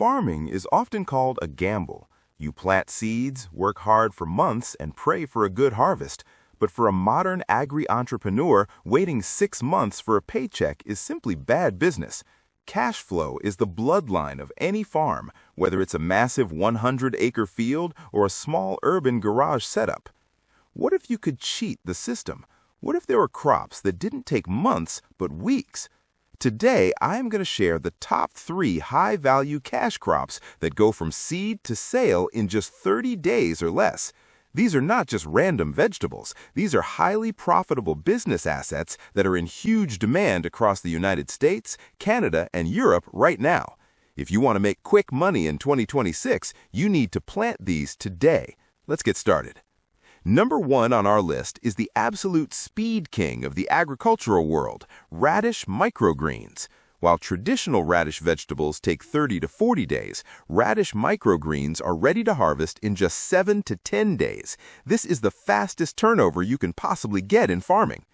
Farming is often called a gamble. You plant seeds, work hard for months, and pray for a good harvest. But for a modern agri-entrepreneur, waiting 6 months for a paycheck is simply bad business. Cash flow is the bloodline of any farm, whether it's a massive 100-acre field or a small urban garage setup. What if you could cheat the system? What if there were crops that didn't take months, but weeks? Today, I am going to share the top 3 high-value cash crops that go from seed to sale in just 30 days or less. These are not just random vegetables. These are highly profitable business assets that are in huge demand across the United States, Canada, and Europe right now. If you want to make quick money in 2026, you need to plant these today. Let's get started. Number 1 on our list is the absolute speed king of the agricultural world, Radish Microgreens. While traditional radish vegetables take 30 to 40 days, Radish Microgreens are ready to harvest in just 7 to 10 days. This is the fastest turnover you can possibly get in farming.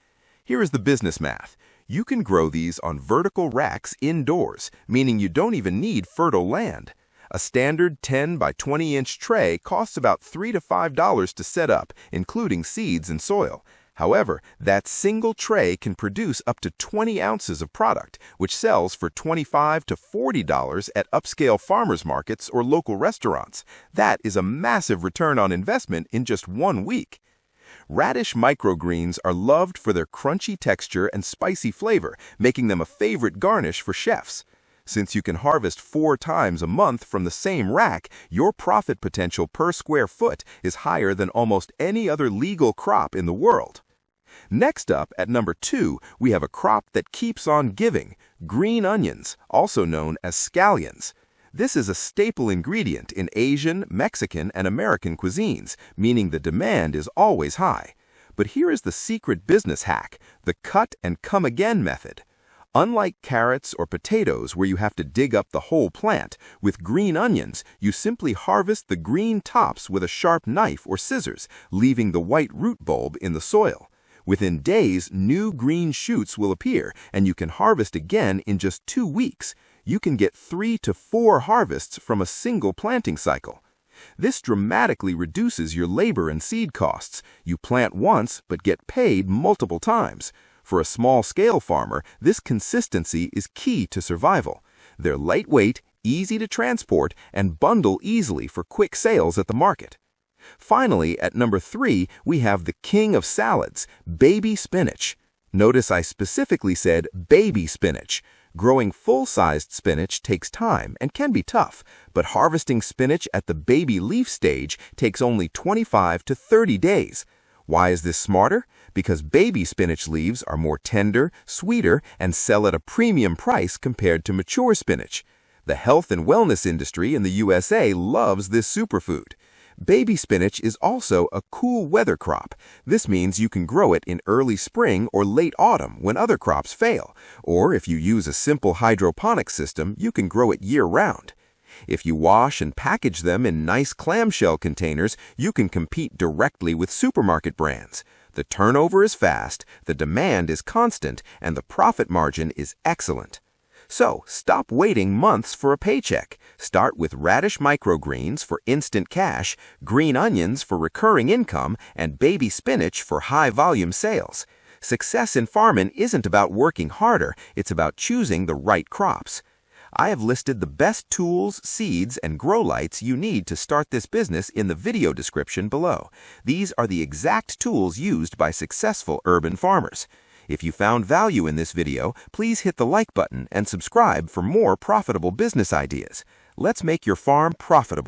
Here is the business math. You can grow these on vertical racks indoors, meaning you don't even need fertile land. A standard 10 by 20-inch tray costs about $3 to $5 to set up, including seeds and soil. However, that single tray can produce up to 20 ounces of product, which sells for $25 to $40 at upscale farmers markets or local restaurants. That is a massive return on investment in just 1 week. Radish microgreens are loved for their crunchy texture and spicy flavor, making them a favorite garnish for chefs. Since you can harvest 4 times a month from the same rack, your profit potential per square foot is higher than almost any other legal crop in the world. Next up, at number 2, we have a crop that keeps on giving, green onions, also known as scallions. This is a staple ingredient in Asian, Mexican, and American cuisines, meaning the demand is always high. But here is the secret business hack, the cut and come again method. Unlike carrots or potatoes where you have to dig up the whole plant, with green onions, you simply harvest the green tops with a sharp knife or scissors, leaving the white root bulb in the soil. Within days, new green shoots will appear, and you can harvest again in just 2 weeks. You can get 3 to 4 harvests from a single planting cycle. This dramatically reduces your labor and seed costs. You plant once but get paid multiple times. For a small-scale farmer, this consistency is key to survival. They're lightweight, easy to transport, and bundle easily for quick sales at the market. Finally, at number 3, we have the king of salads, baby spinach. Notice I specifically said baby spinach. Growing full-sized spinach takes time and can be tough, but harvesting spinach at the baby leaf stage takes only 25 to 30 days. Why is this smarter? Because baby spinach leaves are more tender, sweeter, and sell at a premium price compared to mature spinach. The health and wellness industry in the USA loves this superfood. Baby spinach is also a cool weather crop. This means you can grow it in early spring or late autumn when other crops fail. Or if you use a simple hydroponic system, you can grow it year-round. If you wash and package them in nice clamshell containers, you can compete directly with supermarket brands. The turnover is fast, the demand is constant, and the profit margin is excellent. So, stop waiting months for a paycheck. Start with Radish Microgreens for instant cash, green onions for recurring income, and baby spinach for high-volume sales. Success in farming isn't about working harder, it's about choosing the right crops. I have listed the best tools, seeds, and grow lights you need to start this business in the video description below. These are the exact tools used by successful urban farmers. If you found value in this video, please hit the like button and subscribe for more profitable business ideas. Let's make your farm profitable.